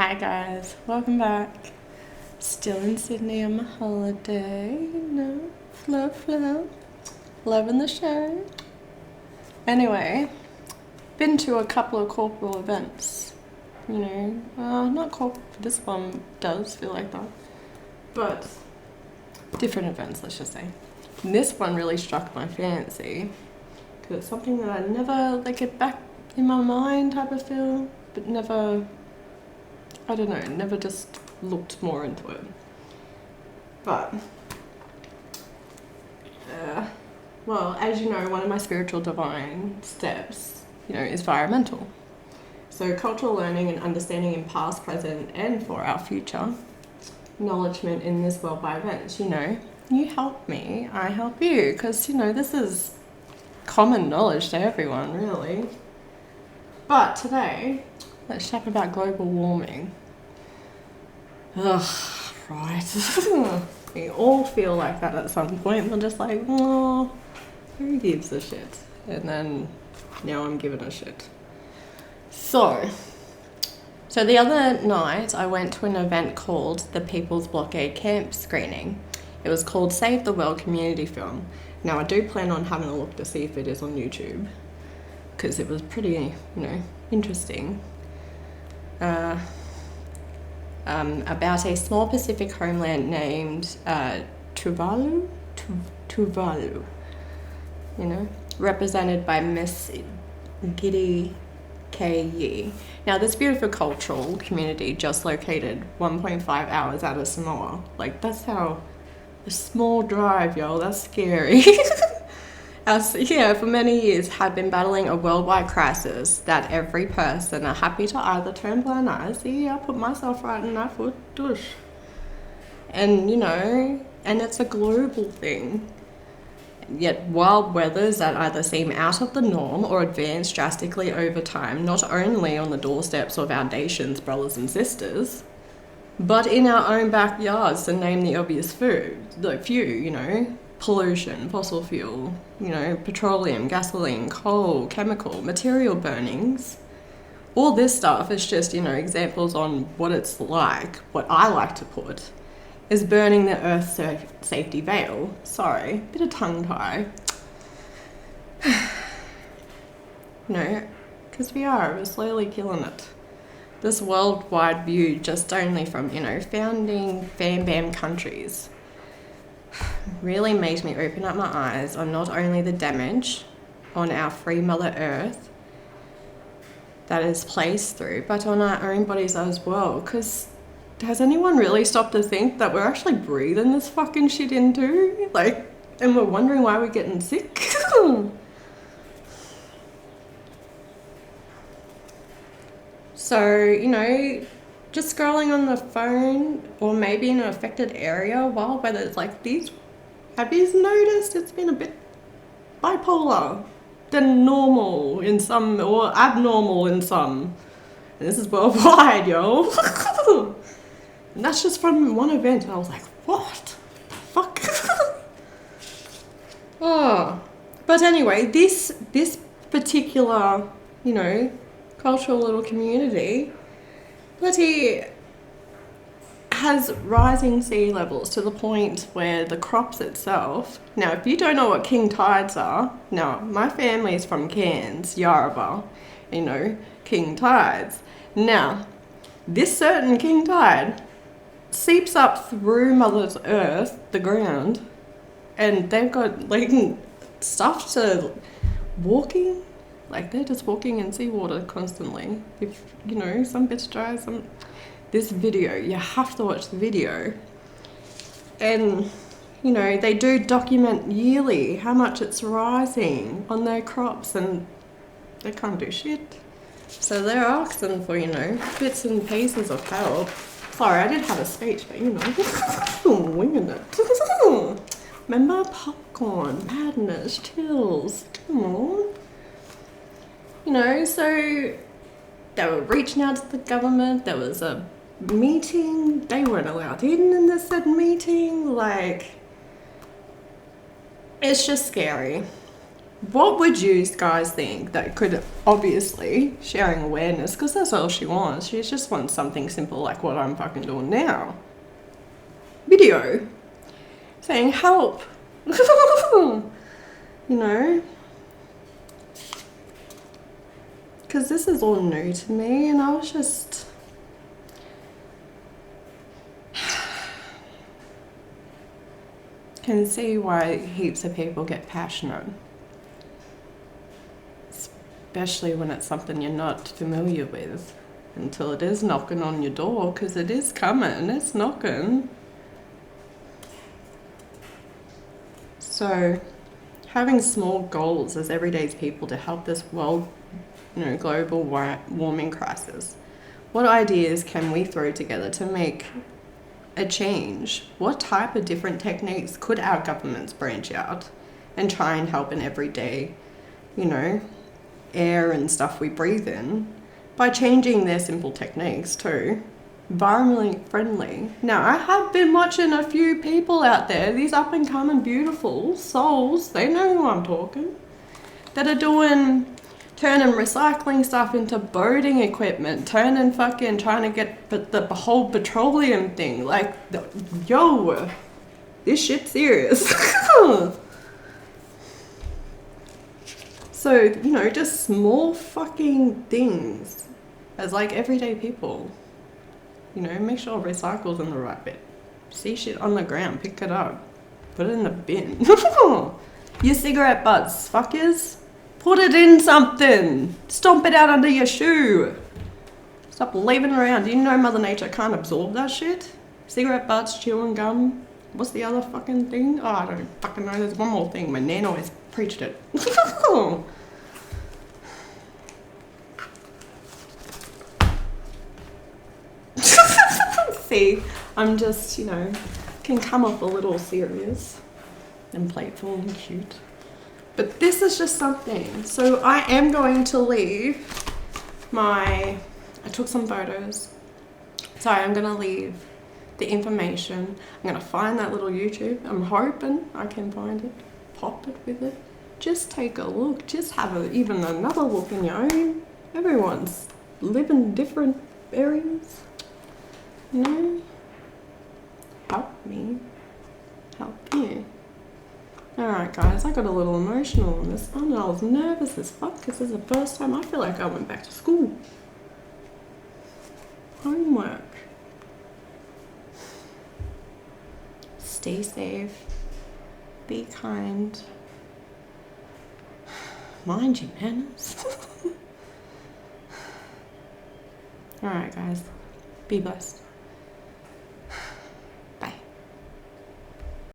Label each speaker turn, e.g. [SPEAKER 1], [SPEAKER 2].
[SPEAKER 1] Hi guys, welcome back. Still in Sydney on my holiday, flow. Loving the show. Anyway, been to a couple of corporal events. Not corporal, this one does feel like that. But different events, let's just say. And this one really struck my fancy. Because it's something that I never, get back in my mind type of feel, but never just looked more into it. But, as you know, one of my spiritual divine steps, is environmental. So cultural learning and understanding in past, present, and for our future. Acknowledgement in this world by events, you help me, I help you, because, this is common knowledge to everyone, really. But today, let's chat about global warming. Ugh, right. We all feel like that at some point. We're just like, oh, who gives a shit? And then now I'm giving a shit. So the other night I went to an event called the People's Blockade Camp Screening. It was called Save the World Community Film. Now I do plan on having a look to see if it is on YouTube, because it was pretty, interesting. About a small Pacific homeland named Tuvalu, represented by Miss Giddy K. Yee. Now, this beautiful cultural community just located 1.5 hours out of Samoa. That's how a small drive, y'all. That's scary. For many years had been battling a worldwide crisis that every person are happy to either turn blind eyes, see, I put myself right in that foot, douche. And, and it's a global thing. Yet wild weathers that either seem out of the norm or advance drastically over time, not only on the doorsteps of our nation's brothers and sisters, but in our own backyards, to name the obvious few, pollution, fossil fuel, petroleum, gasoline, coal, chemical, material burnings. All this stuff is just, examples on what it's like, what I like to put, is burning the Earth's safety veil. Sorry, bit of tongue tie. Because we're slowly killing it. This worldwide view just only from, founding Fam Bam countries really made me open up my eyes on not only the damage on our free Mother Earth that is placed through, but on our own bodies as well. Because has anyone really stopped to think that we're actually breathing this fucking shit into? And we're wondering why we're getting sick? So, just scrolling on the phone or maybe in an affected area while weather's like these, have you noticed it's been a bit bipolar than normal in some or abnormal in some? And this is worldwide, yo. And that's just from one event. And I was like, what the fuck? Oh. But anyway, this particular, cultural little community, bloody has rising sea levels to the point where the crops itself. Now, if you don't know what king tides are, now my family's from Cairns, Yarrabah, king tides. Now, this certain king tide seeps up through Mother Earth, the ground, and they've got stuff to walking. They're just walking in seawater constantly. If, some bits dry, this video, you have to watch the video. And, they do document yearly how much it's rising on their crops, and they can't do shit. So they're asking for, bits and pieces of help. Sorry, I did have a speech, but, winging it. Remember? Popcorn, madness, chills. Come on. So they were reaching out to the government. There was a meeting. They weren't allowed in this said meeting. It's just scary. What would you guys think that could, obviously, sharing awareness, because that's all she wants. She just wants something simple like what I'm fucking doing now. Video. Saying help. You know? Because this is all new to me and I was just... can see why heaps of people get passionate. Especially when it's something you're not familiar with, until it is knocking on your door, because it is coming, it's knocking. So having small goals as everyday people to help this world, global warming crisis. What ideas can we throw together to make a change? What type of different techniques could our governments branch out and try and help in everyday, air and stuff we breathe in, by changing their simple techniques too, environmentally friendly. Now, I have been watching a few people out there, these up and coming beautiful souls, they know who I'm talking, that are turning recycling stuff into boating equipment, trying to get the whole petroleum thing, like, yo, this shit's serious. So, just small fucking things as like everyday people. Make sure recycle's in the right bit. See shit on the ground, pick it up, put it in the bin. Your cigarette butts, fuckers. Put it in something. Stomp it out under your shoe. Stop leaving it around. Do you know Mother Nature can't absorb that shit? Cigarette butts, chewing gum. What's the other fucking thing? Oh, I don't fucking know. There's one more thing. My nan always preached it. See, I'm just, can come off a little serious and playful and cute. But this is just something. So I am going to leave I took some photos. So I'm going to leave the information. I'm going to find that little YouTube. I'm hoping I can find it. Pop it with it. Just take a look. Just have even another look in your own. Everyone's living different areas. Help me. Help you. Alright guys, I got a little emotional on this one and I was nervous as fuck because this is the first time I feel like I went back to school. Homework. Stay safe. Be kind. Mind your manners. Alright guys, be blessed.